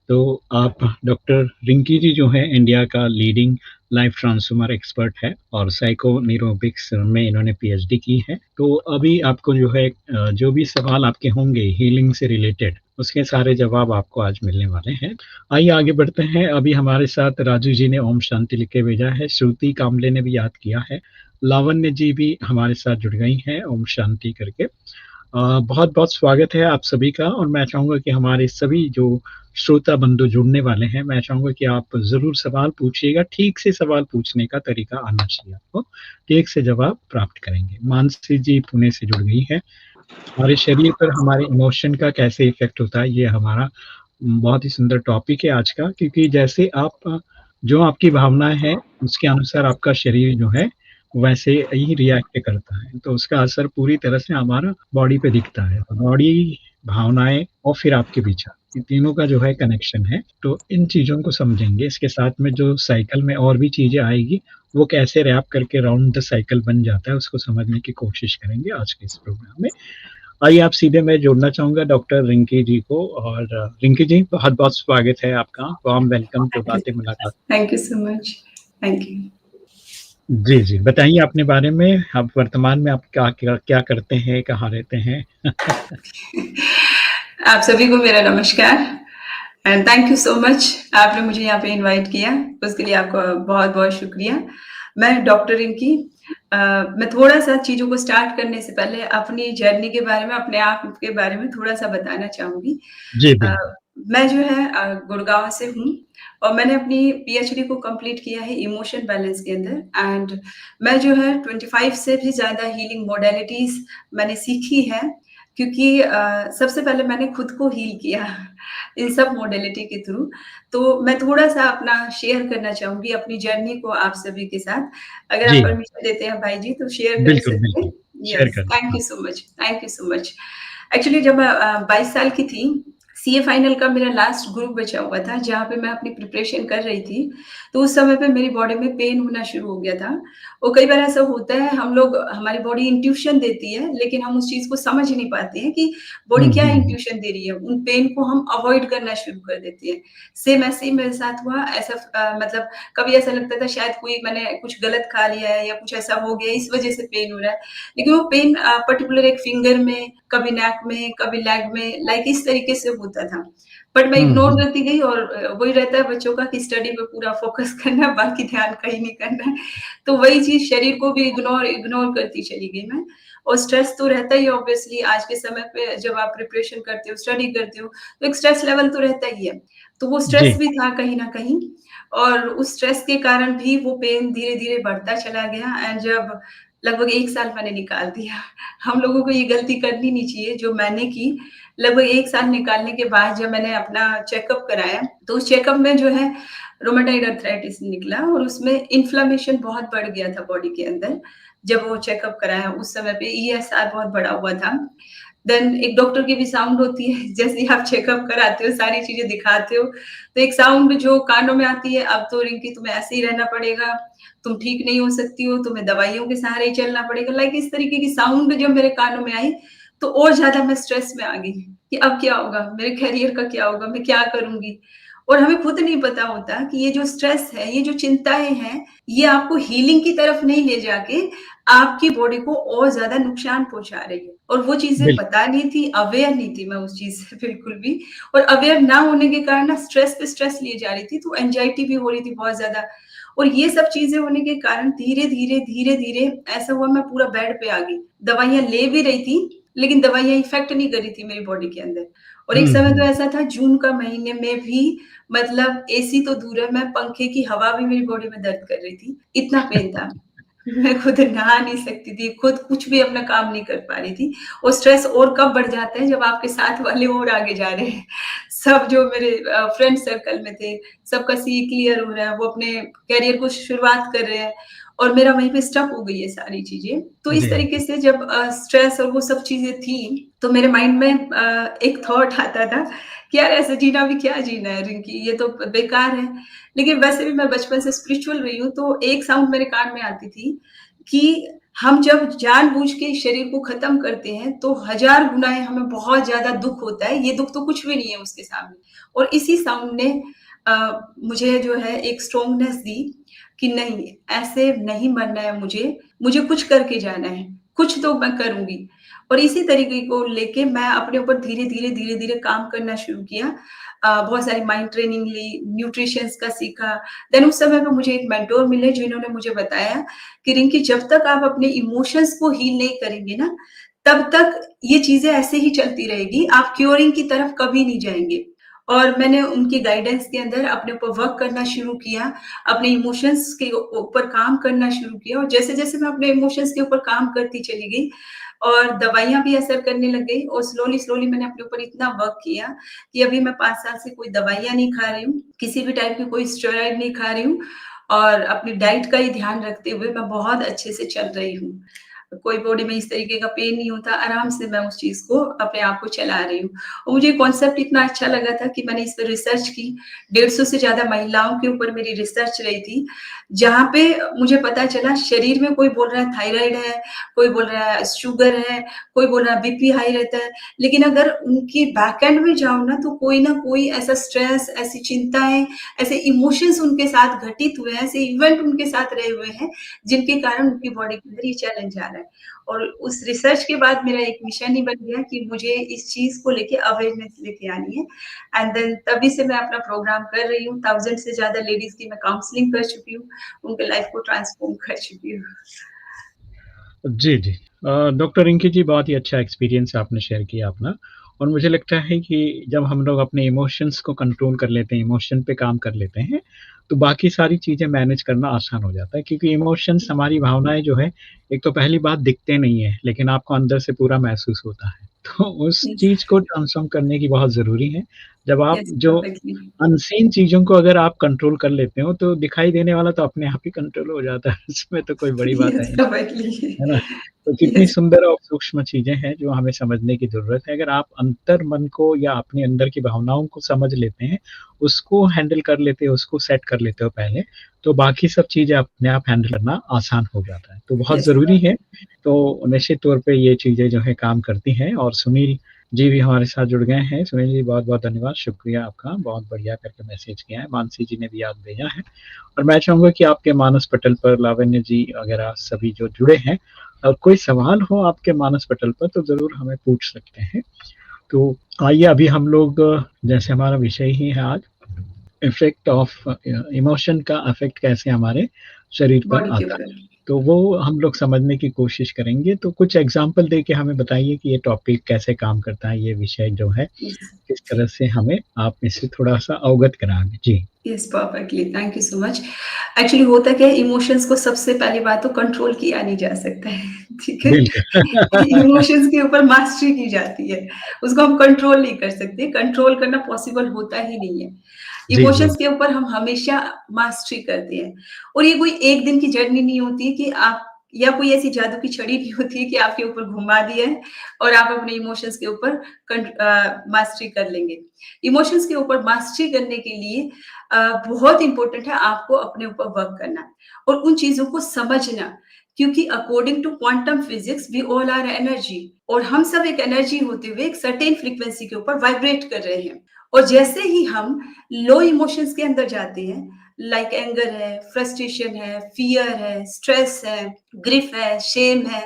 तो आप डॉक्टर रिंकी जी जो हैं इंडिया का लीडिंग लाइफ ट्रांसफॉर्मर एक्सपर्ट है और साइको न्यूरोबिक्स में इन्होंने पीएचडी की है। तो अभी आपको जो है जो भी सवाल आपके होंगे हीलिंग से रिलेटेड उसके सारे जवाब आपको आज मिलने वाले हैं। आइए आगे बढ़ते हैं। अभी हमारे साथ राजू जी ने ओम शांति लिख के भेजा है, श्रुति कामले ने भी याद किया है, लावण्य जी भी हमारे साथ जुड़ गई हैं ओम शांति करके। बहुत बहुत स्वागत है आप सभी का और मैं चाहूँगा कि हमारे सभी जो श्रोता बंधु जुड़ने वाले हैं, मैं चाहूँगा कि आप ज़रूर सवाल पूछिएगा। ठीक से सवाल पूछने का तरीका आना चाहिए आपको, ठीक से जवाब प्राप्त करेंगे। मानसी जी पुणे से जुड़ गई हैं। हमारे शरीर पर हमारे इमोशन का कैसे इफ़ेक्ट होता है, ये हमारा बहुत ही सुंदर टॉपिक है आज का, क्योंकि जैसे आप जो आपकी भावनाएँ हैं, उसके अनुसार आपका शरीर जो है वैसे ही रिएक्ट करता है। तो उसका असर पूरी तरह से हमारा बॉडी पे दिखता है। बॉडी, भावनाएँ और फिर आपके विचार, इन तीनों का जो है कनेक्शन है। तो इन चीज़ों को समझेंगे। इसके साथ में जो साइकिल में और भी चीज़ें आएगी, वो कैसे रैप करके राउंड द साइकिल बन जाता है, उसको समझने की कोशिश करेंगे आज के इस प्रोग्राम में। आइए आप सीधे मैं जोड़ना चाहूँगा डॉक्टर रिंकी जी को। और रिंकी जी, बहुत-बहुत स्वागत है आपका। वार्म वेलकम टू बातें मुलाकात। Thank you so much. Thank you. जी, जी। बताइए अपने बारे में, आप वर्तमान में आप क्या क्या क्या करते हैं, कहाँ रहते हैं? आप सभी को मेरा नमस्कार and thank you so much, आपने मुझे यहाँ पे इनवाइट किया, उसके लिए आपका बहुत-बहुत शुक्रिया। मैं डॉक्टर रिंकी। मैं थोड़ा-सा चीज़ों को स्टार्ट करने से पहले अपनी जर्नी के बारे में, अपने आप के बारे में थोड़ा-सा बताना चाहूँगी। जी, अ, बिल्कुल। मैं जो है गुड़गाँव से हूँ और मैंने अपनी पीएचडी को कंप्लीट किया है इमोशन बैलेंस के अंदर एंड मैं जो है 25 से भी ज़्यादा हीलिंग मॉडलिटीज़ मैंने सीखी है, क्योंकि सबसे पहले मैंने खुद को हील किया इन सब मॉडलिटी के थ्रू। तो मैं थोड़ा-सा अपना शेयर करना चाहूँगी अपनी जर्नी को आप सभी के साथ। अगर आप जी, परमिशन देते हैं भाई जी तो शेयर कर बिल्कुल, सकते हैं? बिल्कुल। शेयर यस, करें। थैंक हाँ। You so much, thank you so much. Actually जब मैं 22 साल की थी, सीए फाइनल का मेरा लास्ट ग्रुप बचा हुआ था, जहाँ पे मैं अपनी प्रिपरेशन कर रही थी, तो उस समय पे मेरी बॉडी में पेन होना शुरू हो गया था। और कई बार ऐसा होता है हम लोग हमारी बॉडी इंट्यूशन देती है, लेकिन हम उस चीज़ को समझ नहीं पाते हैं कि बॉडी हुँ, क्या हुँ, हुँ। इंट्यूशन दे रही है। उन पेन को हम अवॉइड करना शुरू कर देते हैं। सेम ऐसे ही मेरे साथ हुआ। ऐसा मतलब कभी ऐसा लगता था शायद कोई मैंने कुछ गलत खा लिया है या कुछ ऐसा हो गया, इस वज़ह से पेन हो रहा है। लेकिन वो पेन पर्टिकुलर एक फिंगर में, कभी नेक में, कभी लेग में, लाइक इस तरीके से होता था। बट मैं हुँ, इग्नोर हुँ। करती गई और वही रहता है बच्चों का कि स्टडी पे पूरा फ़ोकस करना है, बाकी ध्यान कहीं नहीं करना है। तो वही चीज़ शरीर को भी इग्नोर इग्नोर करती चली गई मैं। और स्ट्रेस तो रहता ही है ऑब्वियसली आज के समय पे जब आप प्रिपरेशन करते हो, स्टडी करते हो, तो एक स्ट्रेस लेवल तो रहता ही है। तो वो स्ट्रेस जी। भी था कहीं न कहीं और उस स्ट्रेस के कारण भी वो पेन धीरे-धीरे बढ़ता चला गया एंड जब लगभग 1 साल मैंने निकाल दिया। हम लोगों को ये गलती करनी नहीं चाहिए जो मैंने की। लगभग 1 साल निकालने के बाद जब मैंने अपना चेकअप कराया, तो उस चेकअप में जो है रूमेटॉइड आर्थराइटिस निकला और उसमें इन्फ्लेमेशन बहुत बढ़ गया था बॉडी के अंदर। जब वो चेकअप कराया उस समय पे ईएसआर बहुत बढ़ा हुआ था। देन एक डॉक्टर की भी साउंड होती है, जैसे ही आप चेकअप कराते हो, सारी चीज़ें दिखाते हो, तो एक साउंड जो कानों में आती है, अब तो रिंकी तुम्हें ऐसे ही रहना पड़ेगा, तुम ठीक नहीं हो सकती हो, तुम्हें दवाइयों के सहारे ही चलना पड़ेगा। लाइक इस तरीके की साउंड जब मेरे कानों में आई, तो और ज़्यादा मैं स्ट्रेस में आ गई कि अब क्या होगा? मेरे करियर का क्या होगा? मैं क्या करूँगी? और हमें खुद नहीं पता होता कि ये जो स्ट्रेस है, ये जो चिंताएँ हैं, ये आपको हीलिंग की तरफ नहीं ले जाके आपकी बॉडी को और ज़्यादा नुकसान पहुँचा रही है। और वो चीज़ें बिल पता नहीं थी, अवेयर नहीं थी मैं उस चीज़ से बिल्कुल भी। और अवेयर ना होने के कारण ना स्ट्रेस पे स्ट्रेस लिए जा रही थी, तो एंग्ज़ायटी भी हो रही थी बहुत ज़्यादा। और ये सब चीज़ें होने के कारण धीरे-धीरे, धीरे-धीरे ऐसा हुआ मैं पूरा बेड पे आ गई। दवाइयाँ ले भी रही थी, लेकिन दवाइयाँ इफ़ेक्ट नहीं कर रही थी मेरी बॉडी के अंदर। और एक हुँ, समय तो हुँ। ऐसा था जून का महीने में भी मतलब एसी तो दूर है, मैं पंखे की हवा भी मेरी बॉडी में दर्द कर रही थी, इतना पेन था। मैं खुद नहा नहीं सकती थी, खुद कुछ भी अपना काम नहीं कर पा रही थी। और स्ट्रेस और कब बढ़ जाता है जब आपके साथ वाले और आगे जा रहे हैं। सब जो मेरे फ्रेंड सर्कल में थे, सबका सीए क्लियर हो रहा है, वो अपने करियर को शुरुआत कर रहे हैं और मेरा वहीं पे स्टक हो गई है सारी चीज़ें। तो इस जी, तरीके जी। से जब स्ट्रेस और वो सब चीज़ें थी, तो मेरे माइंड में एक थॉट आता था कि यार ऐसे जीना भी क्या जीना है रिंकी, ये तो बेकार है। लेकिन वैसे भी मैं बचपन से स्पिरिचुअल रही हूँ, तो एक साउंड मेरे कान में आती थी कि हम जब जानबूझ के इस शरीर को खत्म करते हैं, तो हज़ार गुनाएँ हमें बहुत ज़्यादा दुःख होता है, ये दुःख तो कुछ भी नहीं है उसके सामने। और इसी साउंड ने मुझे जो है एक स्ट्रॉन्गनेस दी कि नहीं, ऐसे नहीं मरना है मुझे, मुझे कुछ करके जाना है, कुछ तो मैं करूँगी। और इसी तरीके को लेके मैं अपने ऊपर धीरे-धीरे, धीरे-धीरे काम करना शुरू किया। बहुत सारी माइंड ट्रेनिंग ली, न्यूट्रिशंस का सीखा। देन उस समय पे मुझे एक मेंटर मिले जिन्होंने मुझे बताया कि रिंकी, जब तक आप अपने इमोशंस को हील नहीं करेंगे ना, तब तक ये चीज़ें ऐसे ही चलती रहेगी, आप क्यूरिंग की तरफ कभी नहीं जाएँगे। और मैंने उनकी गाइडेंस के अंदर अपने ऊपर वर्क करना शुरू किया, अपने इमोशंस के ऊपर काम करना शुरू किया और जैसे-जैसे मैं अपने इमोशंस के ऊपर काम करती चली गई और दवाइयाँ भी असर करने लग गई और स्लोली-स्लोली मैंने अपने ऊपर इतना वर्क किया कि अभी मैं 5 साल से कोई दवाइयाँ नहीं खा रही हूँ, किसी भी टाइप की कोई स्टेरॉइड नहीं खा रही हूँ और अपनी डाइट का ही ध्यान रखते हुए मैं बहुत अच्छे से चल रही हूँ। कोई बॉडी में इस तरीके का पेन नहीं होता, आराम से मैं उस चीज़ को अपने आप को चला रही हूँ। और मुझे कॉन्सेप्ट इतना अच्छा लगा था कि मैंने इस पे रिसर्च की, 150 से ज़्यादा महिलाओं के ऊपर मेरी रिसर्च रही थी, जहाँ पे मुझे पता चला शरीर में कोई बोल रहा है थायराइड है, कोई बोल रहा है शुगर है, कोई बोल रहा है बीपी हाई रहता है, लेकिन अगर उनकी बैक एंड में जाओ ना कोई ऐसा स्ट्रेस, ऐसी चिंताएँ, ऐसे इमोशंस उनके साथ घटित हुए हैं, ऐसे इवेंट उनके साथ रहे हुए हैं, जिनके कारण उनकी बॉडी के अंदर ये चैलेंज आ रहा है। और उस रिसर्च के बाद मेरा एक मिशन ही बन गया कि मुझे इस चीज़ को लेके अवेयरनेस लेके आनी है एंड देन तभी से मैं अपना प्रोग्राम कर रही हूँ। 1000 से ज़्यादा लेडीज़ की मैं काउंसलिंग कर चुकी हूँ, उनके लाइफ को ट्रांसफॉर्म कर चुकी हूँ। जी, जी। डॉक्टर रिंकी जी, बहुत ही अच्छा एक्सपीरियंस आपने शेयर किया अपना और मुझे लगता है कि जब हम लोग अपने इमोशंस को कंट्रोल कर लेते हैं, इमोशन पे काम कर लेते हैं, तो बाकी सारी चीज़ें मैनेज करना आसान हो जाता है क्योंकि इमोशंस हमारी भावनाएँ जो है, एक तो पहली बात दिखते नहीं है, लेकिन आपको अंदर से पूरा महसूस होता है। तो उस यस, चीज़ को ट्रांसफ़ॉर्म करने की बहुत ज़रूरी है। जब आप यस जो परफेक्टली। अनसीन चीज़ों को अगर आप कंट्रोल कर लेते हो, तो दिखाई देने वाला तो अपने आप ही कंट्रोल हो जाता है, इसमें तो कोई बड़ी बात है यस ही नहीं। परफेक्टली। है ना? तो कितनी यस, सुंदर और सूक्ष्म चीज़ें हैं जो हमें समझने की ज़रूरत है। अगर आप अंतर्मन को या अपने अंदर की भावनाओं को समझ लेते हैं, उसको हैंडल कर लेते हो, उसको सेट कर लेते हो पहले, तो बाकी सब चीज़ें अपने आप हैंडल करना आसान हो जाता है। तो बहुत यस। ज़रूरी है, तो निश्चित तौर पे ये चीज़ें जो है काम करती हैं और सुनील जी भी हमारे साथ जुड़ गए हैं। सुनील जी, बहुत-बहुत धन्यवाद, शुक्रिया आपका, बहुत बढ़िया करके मैसेज किया है। मानसी जी ने भी याद भेजा है। और मैं चाहूँगा कि आपके मानस पटल पर लावण्य जी वगैरह सभी जो जुड़े हैं, कोई सवाल हो आपके मानस पटल पर तो ज़रूर हमें पूछ सकते हैं। तो आइए अभी हम लोग जैसे हमारा विषय ही है आज इफ़ेक्ट ऑफ इमोशन का इफ़ेक्ट कैसे हमारे शरीर पर बॉडी के आता है। ऊपर। तो वो हम लोग समझने की कोशिश करेंगे। तो कुछ एग्ज़ाम्पल देके हमें बताइए कि ये टॉपिक कैसे काम करता है, ये विषय जो है, यस। किस तरह से हमें आप इससे थोड़ा-सा अवगत कराएँ? जी, yes perfectly, thank you so much. Actually होता क्या है, इमोशंस को सबसे पहली बात तो कंट्रोल किया नहीं जा सकता है। ठीक है? बिल्कुल। इमोशंस के ऊपर मास्टरी की जाती है, उसको हम कंट्रोल नहीं कर सकते, कंट्रोल करना पॉसिबल होता ही नहीं है। जी, जी। इमोशंस के ऊपर हम हमेशा मास्टरी करते हैं और ये कोई एक दिन की जर्नी नहीं होती है कि आप या कोई ऐसी जादू की छड़ी नहीं होती है कि आपके ऊपर घुमा दिया है और आप अपने इमोशंस के ऊपर मास्टरी कर लेंगे। इमोशंस के ऊपर मास्टरी करने के लिए बहुत इम्पोर्टेंट है आपको अपने ऊपर वर्क करना और उन चीज़ों को समझना क्योंकि according to quantum physics we all are energy और हम सब एक एनर्जी होते हुए एक सर्टेन फ्रीक्वेंसी के ऊपर वाइब्रेट कर रहे हैं और जैसे ही हम लो इमोशंस के अंदर जाते हैं लाइक एंगर है, फ्रस्ट्रेशन है, फियर है, स्ट्रेस है, ग्रिफ है, शेम है,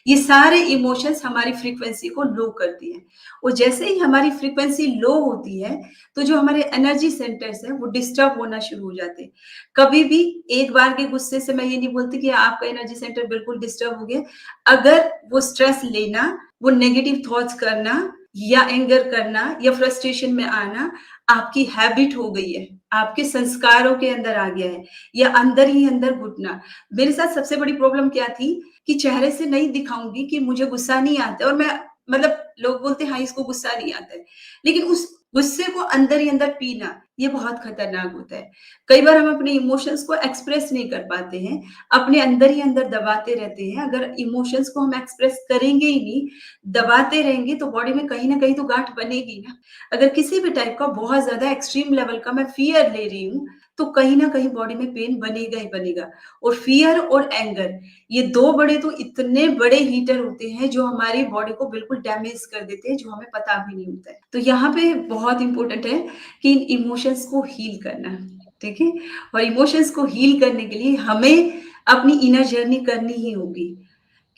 ये सारे इमोशंस हमारी फ्रीक्वेंसी को लो करती हैं और जैसे ही हमारी फ्रीक्वेंसी लो होती है तो जो हमारे एनर्जी सेंटर्स हैं वो डिस्टर्ब होना शुरू हो जाते हैं। कभी भी एक बार के गुस्से से मैं ये नहीं बोलती कि आपका एनर्जी सेंटर बिल्कुल डिस्टर्ब हो गया। अगर वो स्ट्रेस लेना, वो नेगेटिव थॉट्स करना या एंगर करना या फ्रस्ट्रेशन में आना आपकी हैबिट हो गई है, आपके संस्कारों के अंदर आ गया है या अंदर ही अंदर घुटना। मेरे साथ सबसे बड़ी प्रॉब्लम क्या थी कि चेहरे से नहीं दिखाऊँगी कि मुझे गुस्सा नहीं आता और मैं मतलब लोग बोलते हैं हाँ, इसको गुस्सा नहीं आता है। लेकिन उस गुस्से को अंदर ही अंदर पीना, ये बहुत खतरनाक होता है। कई बार हम अपने इमोशंस को एक्सप्रेस नहीं कर पाते हैं, अपने अंदर ही अंदर दबाते रहते हैं। अगर इमोशंस को हम एक्सप्रेस करेंगे ही नहीं, दबाते रहेंगे तो बॉडी में कहीं न कहीं तो गाँठ बनेगी ना। अगर किसी भी टाइप का बहुत ज़्यादा एक्सट्रीम लेवल का मैं फ़ियर ले रही हूँ, तो कहीं न कहीं बॉडी में पेन बनेगा ही बनेगा। और फ़ियर और एंगर, ये 2 बड़े तो इतने बड़े हीटर होते हैं जो हमारी बॉडी को बिल्कुल डैमेज कर देते हैं, जो हमें पता भी नहीं होता है। तो यहाँ पे बहुत इम्पोर्टेंट है कि इन इमोशंस को हील करना, ठीक है? और इमोशंस को हील करने के लिए हमें अपनी इनर जर्नी करनी ही होगी।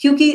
क्योंकि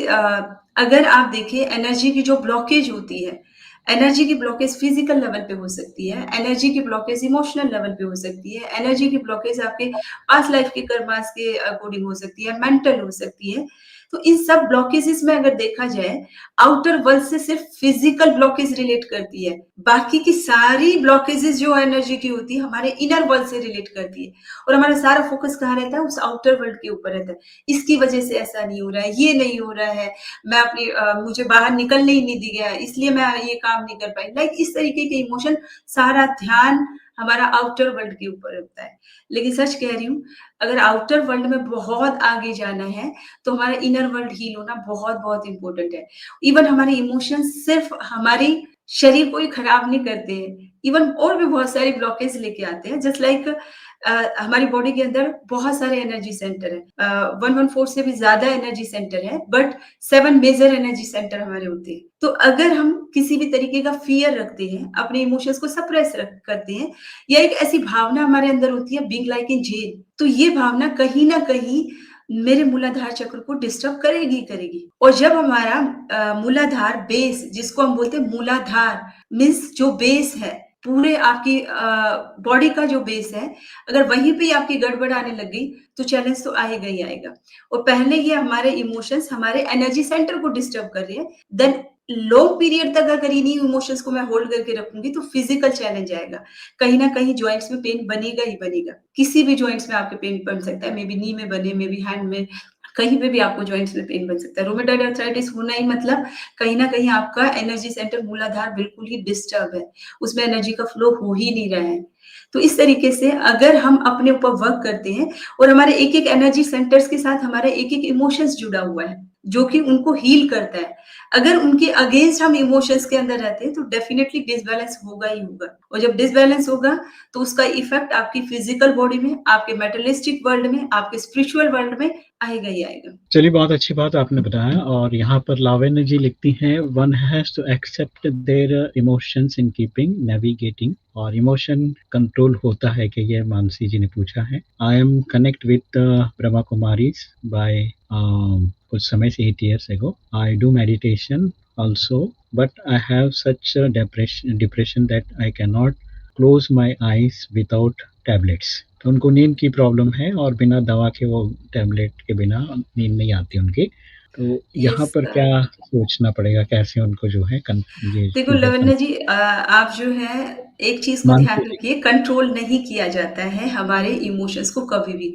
अगर आप देखिए एनर्जी की जो ब्लॉकेज होती है, एनर्जी की ब्लॉकेज फिजिकल लेवल पे हो सकती है, एनर्जी की ब्लॉकेज इमोशनल लेवल पे हो सकती है, एनर्जी की ब्लॉकेज आपके पास्ट लाइफ के कर्मास के अकॉर्डिंग हो सकती है, मेंटल हो सकती है। तो इन सब ब्लॉकेजेस में अगर देखा जाए, आउटर वर्ल्ड से सिर्फ फिजिकल ब्लॉकेज रिलेट करती है, बाकी की सारी ब्लॉकेजेस जो एनर्जी की होती है हमारे इनर वर्ल्ड से रिलेट करती है। और हमारा सारा फोकस कहाँ रहता है? उस आउटर वर्ल्ड के ऊपर रहता है। इसकी वजह से ऐसा नहीं हो रहा है, ये नहीं हो रहा है, मैं अपनी मुझे बाहर निकलने ही नहीं दिया, इसलिए मैं ये काम नहीं कर पाई। लाइक इस तरीके के इमोशन, सारा ध्यान हमारा आउटर वर्ल्ड के ऊपर होता है। लेकिन सच कह रही हूँ, अगर आउटर वर्ल्ड में बहुत आगे जाना है, तो हमारा इनर वर्ल्ड हील होना बहुत-बहुत इम्पोर्टेंट है। इवन हमारे इमोशंस सिर्फ हमारी शरीर को ही खराब नहीं करते हैं, इवन और भी बहुत सारी ब्लॉकेज लेके आते हैं। जस्ट लाइक हमारी बॉडी के अंदर बहुत सारे एनर्जी सेंटर है, 114 से भी ज्यादा एनर्जी सेंटर है, बट 7 मेजर एनर्जी सेंटर हमारे होते हैं। तो अगर हम किसी भी तरीके का फियर रखते हैं, अपने इमोशंस को सप्रेस करते हैं, या एक ऐसी भावना हमारे अंदर होती है बीइंग लाइक इन जेल, तो ये भावना कहीं ना कहीं मेरे मूलाधार चक्र को डिस्टर्ब करेगी करेगी। और जब हमारा मूलाधार बेस, जिसको हम बोलते हैं मूलाधार, मीन्स जो बेस है पूरे आपकी बॉडी का जो बेस है, अगर वहीं पे आपकी गड़बड़ आने लग गई, तो चैलेंज तो आएगा ही आएगा। और पहले ये हमारे इमोशंस हमारे एनर्जी सेंटर को डिस्टर्ब कर रही है, देन लॉन्ग पीरियड तक अगर इन्हीं इमोशंस को मैं होल्ड करके रखूंगी, तो फिजिकल चैलेंज आएगा। कहीं ना कहीं जॉइंट्स में पेन बनेगा ही बनेगा, किसी भी जॉइंट्स में आपके पेन बन सकता है, मे बी नी में बने, मे बी हैंड में, कहीं पे भी आपको जॉइंट्स में पेन बन सकता है। रोमेटॉइड आर्थराइटिस होना ही मतलब कहीं ना कहीं आपका एनर्जी सेंटर मूलाधार बिल्कुल ही डिस्टर्ब है, उसमें एनर्जी का फ्लो हो ही नहीं रहा है। तो इस तरीके से अगर हम अपने ऊपर वर्क करते हैं, और हमारे एक एक एनर्जी सेंटर्स के साथ हमारा एक एक इमोशंस जुड़ा हुआ है जो कि उनको हील करता है, अगर उनके अगेंस्ट हम इमोशंस के अंदर रहते हैं, तो डेफिनेटली डिसबैलेंस होगा ही होगा। और जब डिसबैलेंस होगा, तो उसका इफेक्ट आपकी फिजिकल बॉडी में, आपके मेटलिस्टिक वर्ल्ड में, आपके स्पिरिचुअल वर्ल्ड में आएगा ही आएगा। चलिए, बहुत अच्छी बात आपने बताया। और यहाँ पर लावण्य जी लिखती हैं, one has to accept their emotions in keeping navigating. और इमोशन कंट्रोल होता है कि ये मानसी जी ने पूछा है। I am connect with Brahma Kumaris by कुछ समय से 8 years ago. I do meditation also, but I have such a depression that I cannot close my eyes without tablets. तो उनको नींद की प्रॉब्लम है और बिना दवा के, वो टैबलेट के बिना नींद नहीं आती उनकी। तो यहाँ यस, पर क्या सोचना पड़ेगा, कैसे उनको जो है ये देखो चीज़ें लवन्या जी, आप जो है एक चीज को ध्यान मानसिक। रखिए, कंट्रोल नहीं किया जाता है हमारे इमोशंस को कभी भी।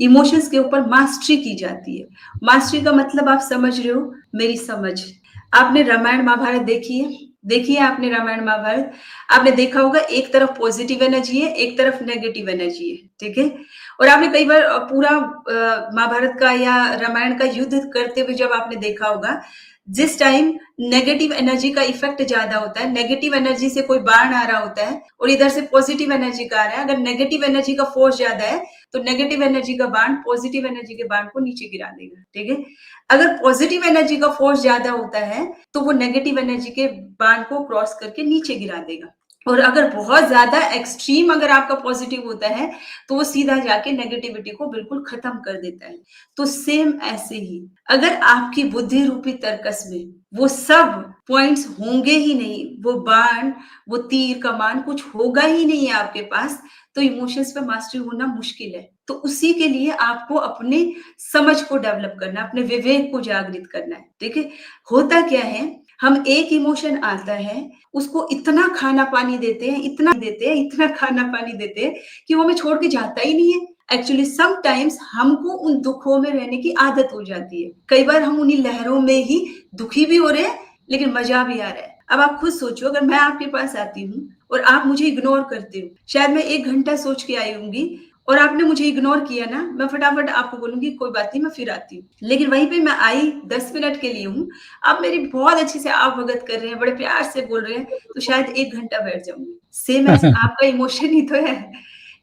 इमोशंस के ऊपर मास्टरी की जाती है। मास्टरी का मतलब आप समझ रहे हो, मेरी समझ। आपने रामायण महाभारत देखी है? देखी है आपने रामायण महाभारत? आपने देखा होगा एक तरफ पॉजिटिव एनर्जी है, एक तरफ नेगेटिव एनर्जी है, ठीक है? और आपने कई बार पूरा महाभारत का या रामायण का युद्ध करते हुए जब आपने देखा होगा, जिस टाइम नेगेटिव एनर्जी का इफेक्ट ज्यादा होता है, नेगेटिव एनर्जी से कोई बाण आ रहा होता है और इधर से पॉजिटिव एनर्जी का आ रहा है, अगर नेगेटिव एनर्जी का फोर्स ज्यादा है, तो नेगेटिव एनर्जी का बाण पॉजिटिव एनर्जी के बाण को नीचे गिरा देगा, ठीक है? अगर पॉजिटिव एनर्जी का फोर्स ज्यादा होता है, तो वो नेगेटिव एनर्जी के बाण को क्रॉस करके नीचे गिरा देगा। और अगर बहुत ज्यादा एक्सट्रीम अगर आपका पॉजिटिव होता है, तो वो सीधा जाके नेगेटिविटी को बिल्कुल खत्म कर देता है। तो सेम ऐसे ही, अगर आपकी बुद्धि रूपी तर्कस में वो सब पॉइंट्स होंगे ही नहीं, वो बाण, वो तीर कमान कुछ होगा ही नहीं है आपके पास, तो इमोशंस पे मास्टरी होना मुश्किल है। तो उसी के लिए आपको अपने समझ को डेवलप करना है, अपने विवेक को जागृत करना है, ठीक है? होता क्या है, हम एक इमोशन आता है, उसको इतना खाना पानी देते हैं, इतना खाना पानी देते हैं कि वो हमें छोड़ के जाता ही नहीं है। एक्चुअली समटाइम्स हमको उन दुखों में रहने की आदत हो जाती है। कई बार हम उन्हीं लहरों में ही दुखी भी हो रहे हैं, लेकिन मजा भी आ रहा है। अब आप खुद सोचो, अगर मैं आपके पास आती हूँ और आप मुझे इग्नोर करते हो, शायद मैं 1 घंटा सोच के आई होंगी और आपने मुझे इग्नोर किया ना, मैं फटाफट आपको बोलूंगी कोई बात नहीं, मैं फिर आती हूँ। लेकिन वहीं पे मैं आई 10 मिनट के लिए हूँ, आप मेरी बहुत अच्छे से आप भगत कर रहे हैं, बड़े प्यार से बोल रहे हैं, तो शायद 1 घंटा बैठ जाऊंगी। सेम ऐसे आपका इमोशन ही तो है।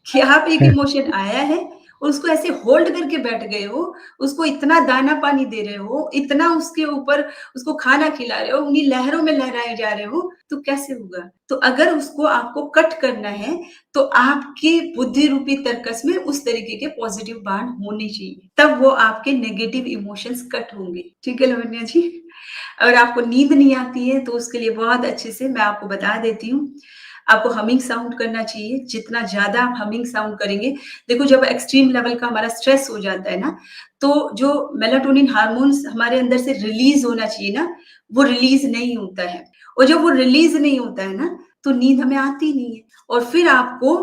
कि आप एक इमोशन आया है और उसको ऐसे होल्ड करके बैठ गए हो, उसको इतना दाना-पानी दे रहे हो, इतना उसके ऊपर उसको खाना खिला रहे हो, उन्हीं लहरों में लहराए जा रहे हो, तो कैसे होगा? तो अगर उसको आपको कट करना है, तो आपकी बुद्धि रूपी तर्कस में उस तरीके के पॉजिटिव बाण होने चाहिए। तब वो आपके नेगेटिव इमोशंस कट होंगे। ठीक है लावण्या जी? अगर आपको नींद नहीं आती है, तो उसके लिए बहुत अच्छे से मैं आपको बता देती हूँ। आपको हमिंग साउंड करना चाहिए, जितना ज़्यादा आप हमिंग साउंड करेंगे देखो जब एक्सट्रीम लेवल का हमारा स्ट्रेस हो जाता है ना, तो जो मेलाटोनिन हार्मोन्स हमारे अंदर से रिलीज़ होना चाहिए ना, वो रिलीज़ नहीं होता है और जब वो रिलीज़ नहीं होता है ना, तो नींद हमें आती नहीं है और फिर आपको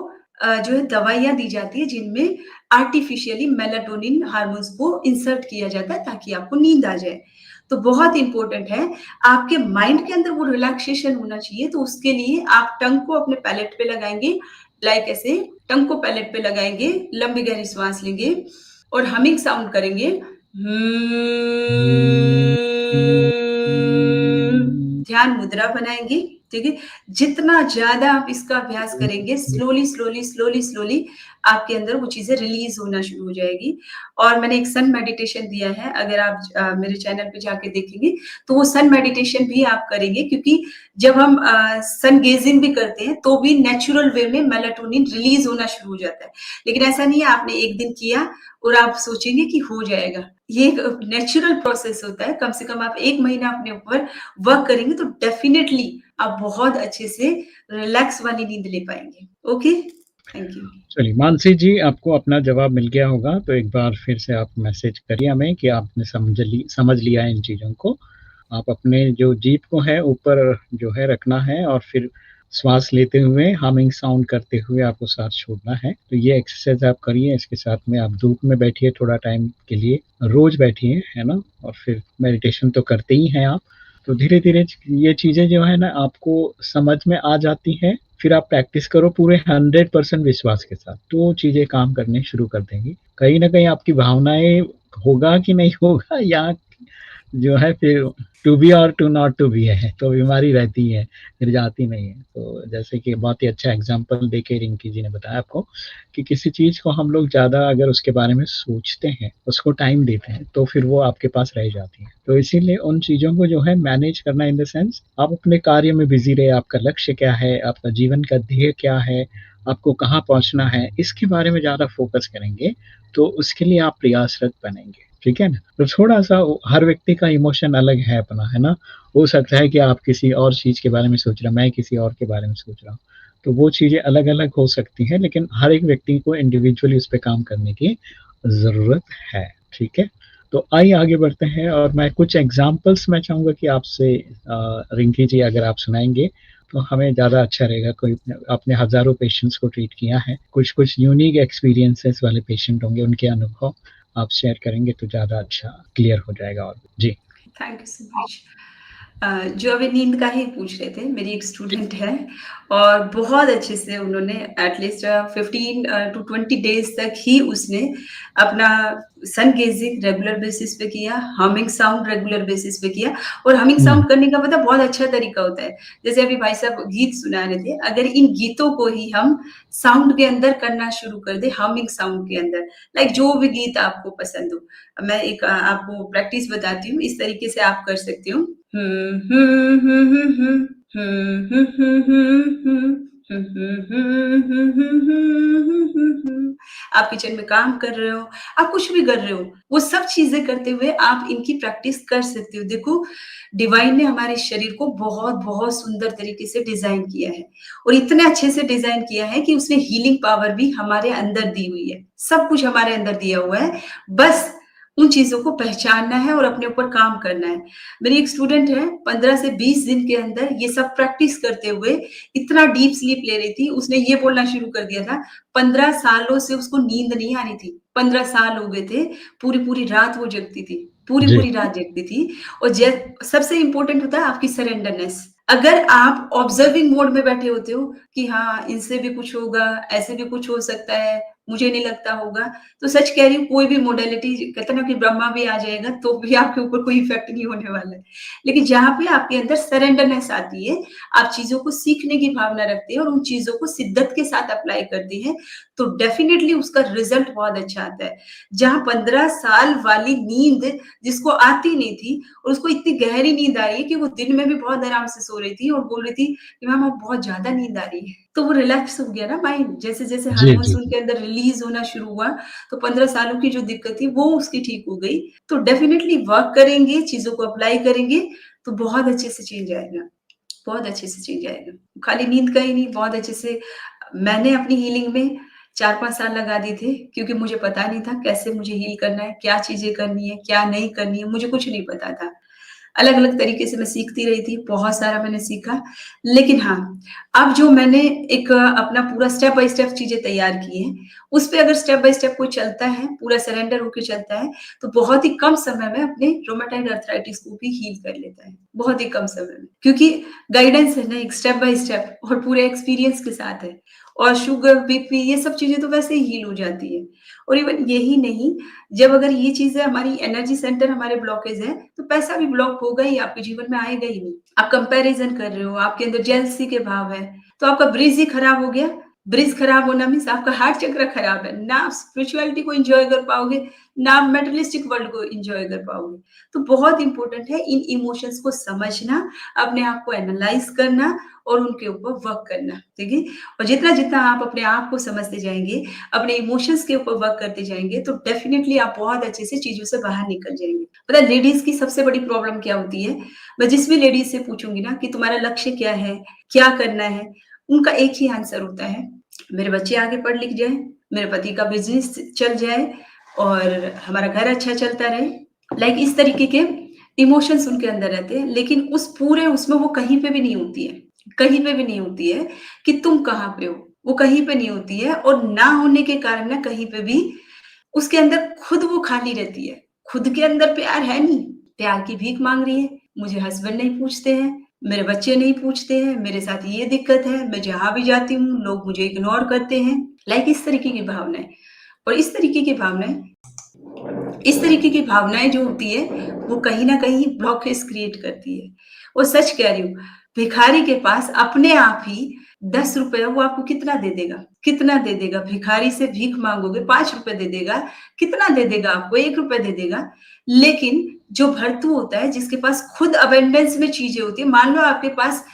जो है दवाइयाँ दी जाती है जिनमें आर्टिफ़िशियली मेलाटोनिन हार्मोन्स को इंसर्ट किया जाता है ताकि आपको नींद आ जाए। तो बहुत इम्पोर्टेंट है, आपके माइंड के अंदर वो रिलैक्सेशन होना चाहिए, तो उसके लिए आप टंग को अपने पैलेट पे लगाएँगे, लाइक ऐसे टंग को पैलेट पे लगाएँगे, लंबी गहरी श्वास लेंगे और हमिंग साउंड करेंगे। ध्यान मुद्रा बनाएँगे, ठीक है? जितना ज़्यादा आप इसका अभ्यास करेंगे, स्लोली, स्लोली, स्लोली, स्लोली आपके अंदर वो चीज़ें रिलीज़ होना शुरू हो जाएगी और मैंने एक सन मेडिटेशन दिया है, अगर आप मेरे चैनल पे जाके देखेंगे, तो वो सन मेडिटेशन भी आप करेंगे क्योंकि जब हम सन गेजिंग भी करते हैं, तो भी नेचुरल वे में मेलाटोनिन रिलीज़ होना शुरू हो जाता है। लेकिन ऐसा नहीं है आपने 1 दिन किया और आप सोचेंगे कि हो जाएगा। ये एक नेचुरल प्रोसेस होता है, कम से कम आप 1 महीना अपने ऊपर वर्क करेंगे तो डेफ़िनेटली आप बहुत अच्छे से रिलैक्स वाली नींद ले पाएँगे। ओके? Thank you. चलिए, मानसी जी आपको अपना जवाब मिल गया होगा, तो एक बार फिर से आप मैसेज करिए हमें कि आपने समझ लिया है इन चीज़ों को। आप अपने जो जीभ को है ऊपर जो है रखना है और फिर श्वास लेते हुए हमिंग साउंड करते हुए आपको साँस छोड़ना है। तो ये एक्सरसाइज़ आप करिए, इसके साथ में आप धूप में बैठिए थोड़ा टाइम के लिए, रोज़ बैठिए, है ना? और फिर मेडिटेशन तो करते ही हैं आप। तो धीरे-धीरे ये चीज़ें जो है ना आपको समझ में आ जाती हैं, फिर आप प्रैक्टिस करो पूरे 100% विश्वास के साथ, तो चीज़ें काम करने शुरू कर देंगी। कहीं न कहीं आपकी भावनाएँ होगा कि नहीं होगा या जो है फिर टू बी और टू नॉट टू बी है, तो बीमारी रहती है, फिर जाती नहीं है। तो जैसे कि बहुत ही अच्छा एग्ज़ाम्पल देके रिंकी जी ने बताया आपको कि किसी चीज़ को हम लोग ज़्यादा अगर उसके बारे में सोचते हैं, उसको टाइम देते हैं, तो फिर वो आपके पास रह जाती है। तो इसीलिए उन चीज़ों को जो है मैनेज करना इन द सेंस आप अपने कार्य में बिज़ी रहे, आपका लक्ष्य क्या है, आपका जीवन का ध्येय क्या है, आपको कहाँ पहुँचना है, इसके बारे में ज़्यादा फ़ोकस करेंगे, तो उसके लिए आप प्रयासरत बनेंगे। ठीक है ना? तो थोड़ा-सा हर व्यक्ति का इमोशन अलग है अपना, है ना? हो सकता है कि आप किसी और चीज़ के बारे में सोच रहे हैं, मैं किसी और के बारे में सोच रहा हूँ। तो वो चीज़ें अलग-अलग हो सकती हैं, लेकिन हर एक व्यक्ति को इंडिविजुअली उस पे काम करने की ज़रूरत है, ठीक है? तो आइए आगे बढ़ते हैं और मैं कुछ एग्ज़ाम्पल्स मैं चाहूँगा कि आपसे रिंकी जी अगर आप सुनाएँगे, तो हमें ज़्यादा अच्छा रहेगा। कोई आपने हज़ारों पेशेंट्स को ट्रीट किया है, कुछ-कुछ यूनिक एक्सपीरियंसेस वाले पेशेंट होंगे, उनके अनुभव आप शेयर करेंगे तो ज़्यादा अच्छा क्लियर हो जाएगा और जी। Thank you so much. जो अभी नींद का ही पूछ रहे थे, मेरी एक जी। स्टूडेंट है और बहुत अच्छे से उन्होंने एटलीस्ट 15 टू 20 डेज़ तक ही उसने अपना सन गेज़िंग रेगुलर बेसिस पे किया, हमिंग साउंड रेगुलर बेसिस पे किया और हमिंग हुँ, साउंड करने का पता बहुत अच्छा तरीका होता है। जैसे अभी भाई साहब गीत सुना रहे थे, अगर इन गीतों को ही हम साउंड के अंदर करना शुरू कर दें, हमिंग साउंड के अंदर, लाइक जो भी गीत आपको पसंद हो। मैं एक आपको प्रैक्टिस बताती हूँ, इस तरीके से आप कर सकते हो। आप किचन में काम कर रहे हो, आप कुछ भी कर रहे हो, वो सब चीज़ें करते हुए आप इनकी प्रैक्टिस कर सकते हो। देखो, डिवाइन ने हमारे शरीर को बहुत-बहुत सुंदर तरीके से डिज़ाइन किया है और इतने अच्छे से डिज़ाइन किया है कि उसने हीलिंग पावर भी हमारे अंदर दी हुई है। सब कुछ हमारे अंदर दिया हुआ है, बस उन चीज़ों को पहचानना है और अपने ऊपर काम करना है। मेरी एक स्टूडेंट है, 15 से 20 दिन के अंदर ये सब प्रैक्टिस करते हुए इतना डीप स्लीप ले रही थी, उसने ये बोलना शुरू कर दिया था, 15 सालों से उसको नींद नहीं आ रही थी। 15 साल हो गए थे, पूरी-पूरी रात वो जगती थी, जी, पूरी-पूरी रात जगती थी और सबसे इम्पोर्टेंट होता है आपकी सरेंडरनेस। अगर आप ऑब्जर्विंग मोड में बैठे होते हो कि हाँ, इनसे भी कुछ होगा, ऐसे भी कुछ हो सकता है, मुझे नहीं लगता होगा। तो सच कह रही हूँ, कोई भी मॉडलिटी कहते हैं ना कि ब्रह्मा भी आ जाएगा तो भी आपके ऊपर कोई इफ़ेक्ट नहीं होने वाला है। लेकिन जहाँ पे आपके अंदर सरेंडरनेस आती है, आप चीज़ों को सीखने की भावना रखते हैं और उन चीज़ों को शिद्दत के साथ अप्लाई करते हैं, तो डेफ़िनिटली उसका रिज़ल्ट बहुत अच्छा आता है। जहाँ 15 साल वाली नींद जिसको आती नहीं थी और उसको इतनी गहरी नींद आ रही है कि वो दिन में भी बहुत आराम से सो रही थी और बोल रही थी कि मैम अब बहुत ज़्यादा नींद आ रही है। तो वो रिलैक्स हो गया ना माइंड, जैसे-जैसे जी, हार्मोन्स जी, उनके जी। अंदर रिलीज़ होना शुरू हुआ, तो 15 सालों की जो दिक्कत थी वो उसकी ठीक हो गई। तो डेफ़िनिटली वर्क करेंगे, चीज़ों को अप्लाई करेंगे, तो बहुत अच्छे से चेंज आएगा, बहुत अच्छे से चेंज आएगा। खाली नींद का ही नहीं, बहुत अच्छे से मैंने अपनी हीलिंग में 4-5 साल लगा दिए थे, क्योंकि मुझे पता नहीं था कैसे मुझे हील करना है, क्या चीज़ें करनी है, क्या नहीं करनी है, मुझे कुछ नहीं पता था। अलग-अलग तरीके से मैं सीखती रही थी, बहुत सारा मैंने सीखा। लेकिन हाँ, अब जो मैंने एक अपना पूरा स्टेप बाय स्टेप चीज़ें तैयार की हैं, उस पे अगर स्टेप बाय स्टेप कोई चलता है, पूरा सरेंडर होके चलता है, तो बहुत ही कम समय में अपने रूमेटॉइड अर्थराइटिस को भी हील कर लेता है, बहुत ही कम समय में। क्योंकि गाइडेंस है ना एक स्टेप बाय स्टेप और पूरे एक्सपीरियंस के साथ है। और शुगर, बीपी ये सब चीज़ें तो वैसे ही हील हो जाती है। और इवन यही नहीं, जब अगर ये चीज़ें हमारी एनर्जी सेंटर हमारे ब्लॉकेज है, तो पैसा भी ब्लॉक होगा ही, आपके जीवन में आएगा ही नहीं। आप कंपैरिज़न कर रहे हो, आपके अंदर जेलसी के भाव है, तो आपका ब्रिज ही खराब हो गया। ब्रिज खराब होना मीन्स आपका हार्ट चक्र खराब है। ना आप स्पिरिचुअलिटी को एन्जॉय कर पाओगे, ना आप मेटेरियलिस्टिक वर्ल्ड को एन्जॉय कर पाओगे। तो बहुत इम्पोर्टेंट है इन इमोशंस को समझना, अपने आप को एनालाइज़ करना और उनके ऊपर वर्क करना, ठीक है? और जितना-जितना आप अपने आप को समझते जाएँगे, अपने इमोशंस के ऊपर वर्क करते जाएँगे, तो डेफ़िनिटली आप बहुत अच्छे से चीज़ों से बाहर निकल जाएँगे। पता है लेडीज़ की सबसे बड़ी प्रॉब्लम क्या होती है? मैं जिस भी लेडीज़ से पूछूँगी ना कि तुम्हारा लक्ष्य क्या है? क्या करना है? उनका एक ही आंसर होता है, मेरे बच्चे आगे पढ़ लिख जाएँ, मेरे पति का बिज़नेस चल जाए और हमारा घर अच्छा चलता रहे। लाइक इस तरीके के इमोशंस उनके अंदर रहते हैं, लेकिन उस पूरे उसमें वो कहीं पे भी नहीं होती है। कहीं पे भी नहीं होती है कि तुम कहाँ पे हो, वो कहीं पे नहीं होती है और ना होने के कारण ना कहीं पे भी उसके अंदर खुद वो खाली रहती है। खुद के अंदर प्यार है नहीं, प्यार की भीख माँग रही है, मुझे हस्बैंड नहीं पूछते हैं, मेरे बच्चे नहीं पूछते हैं, मेरे साथ ये दिक्कत है, मैं जहाँ भी जाती हूँ, लोग मुझे इग्नोर करते हैं। लाइक इस तरीके की भावनाएँ और इस तरीके की भावनाएँ जो होती है, वो कहीं न कहीं ब्लॉकेज क्रिएट करती है। और सच कह रही हूँ, भिखारी के पास अपने आप ही ₹10 वो आपको कितना दे देगा? कितना दे देगा? भिखारी से भीख माँगोगे ₹5 दे देगा, कितना दे देगा आपको? ₹1 दे देगा। लेकिन जो भरतू होता है, जिसके पास खुद अबंडेंस में चीज़ें होती हैं, मान लो आपके पास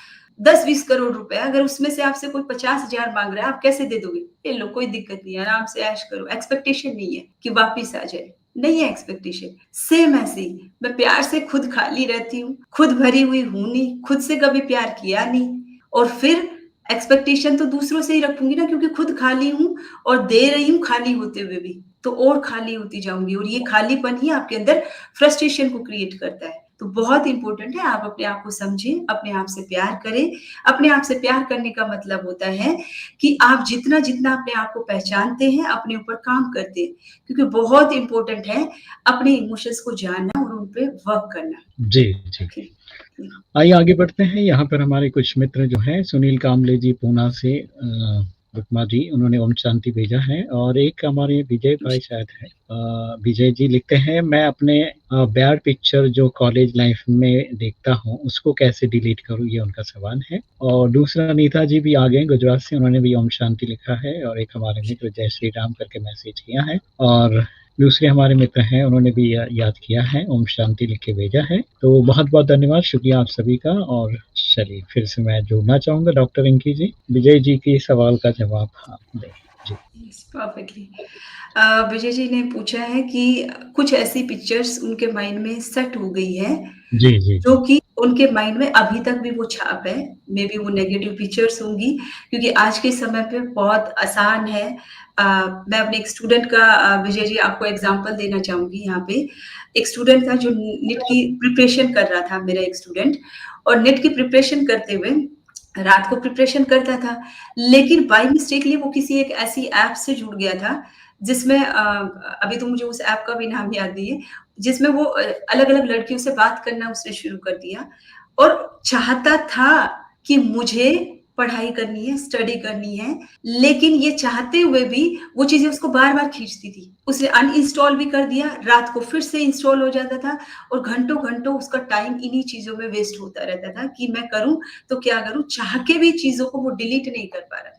10-20 करोड़ रुपए है, अगर उसमें से आपसे कोई 50,000 माँग रहा है, आप कैसे दे दोगे? ले लो, कोई दिक्कत नहीं है, आराम से ऐश करो। एक्सपेक्टेशन नहीं है कि वापिस आ जाए। नहीं है एक्सपेक्टेशन। सेम ऐसे ही मैं प्यार से खुद खाली रहती हूँ, खुद भरी हुई हूँ नहीं, खुद से कभी प्यार किया नहीं और फिर एक्सपेक्टेशन तो दूसरों से ही रखूँगी ना क्योंकि खुद खाली हूँ और दे रही हूँ खाली होते हुए भी, तो और खाली होती जाऊँगी और ये खालीपन ही आपके अंदर फ्रस्ट्रेशन को क्रिएट करता है। तो बहुत इम्पोर्टेंट है आप अपने आप को समझें, अपने आप से प्यार करें। अपने आप से प्यार करने का मतलब होता है कि आप जितना-जितना अपने आप को पहचानते हैं, अपने ऊपर काम करते हैं। क्योंकि बहुत इम्पोर्टेंट है अपने इमोशंस को जानना और उन पे वर्क करना। जी, जी। ओके। हुँ। आइए आगे बढ़ते हैं, यहाँ पर हमारे कुछ मित्र जो हैं, सुनील कांबले जी पूना से रुकमा जी, उन्होंने ओम शांति भेजा है और एक हमारे विजय भाई शायद हैं विजय जी लिखते हैं, मैं अपने बैड पिक्चर जो कॉलेज लाइफ में देखता हूँ, उसको कैसे डिलीट करूँ? ये उनका सवाल है। और दूसरा नीता जी भी आ गए गुजरात से, उन्होंने भी ओम शांति लिखा है और एक हमारे मित्र जय श्री राम करके मैसेज किया है और दूसरे हमारे मित्र हैं, उन्होंने भी याद किया है, ओम शांति लिख के भेजा है। तो बहुत-बहुत धन्यवाद, शुक्रिया आप सभी का और चलिए फिर से मैं जोड़ना चाहूँगा डॉक्टर रिंकी जी, विजय जी के सवाल का जवाब आप दें। जी। Yes, perfectly. विजय जी ने पूछा है कि कुछ ऐसी पिक्चर्स उनके माइंड में सेट हो गई है, जी, जी, जो जी। कि उनके माइंड में अभी तक भी वो छाप है। मेबी वो नेगेटिव पिक्चर्स होंगी क्योंकि आज के समय पे बहुत आसान है। अ, मैं अपने एक स्टूडेंट का विजय जी आपको एग्ज़ाम्पल देना चाहूँगी यहाँ पे। एक स्टूडेंट था जो नीट की प्रिपरेशन कर रहा था, मेरा एक स्टूडेंट और नीट की प्रिपरेशन करते हुए रात को प्रिपरेशन करता था, लेकिन बाय मिस्टेकली वो किसी एक ऐसी ऐप से जुड़ गया था, जिसमें अभी तो मुझे उस ऐप का भी नाम याद नहीं है, जिसमें वो अलग-अलग लड़कियों से बात करना उसने शुरू कर दिया और चाहता था कि मुझे पढ़ाई करनी है, स्टडी करनी है, लेकिन ये चाहते हुए भी वो चीज़ें उसको बार-बार खींचती थी। उसने अनइंस्टॉल भी कर दिया, रात को फिर से इंस्टॉल हो जाता था और घंटों-घंटों उसका टाइम इन्हीं चीज़ों में वेस्ट होता रहता था कि मैं करूँ तो क्या करूँ? चाह के भी चीज़ों को वो डिलीट नहीं कर पा रहा।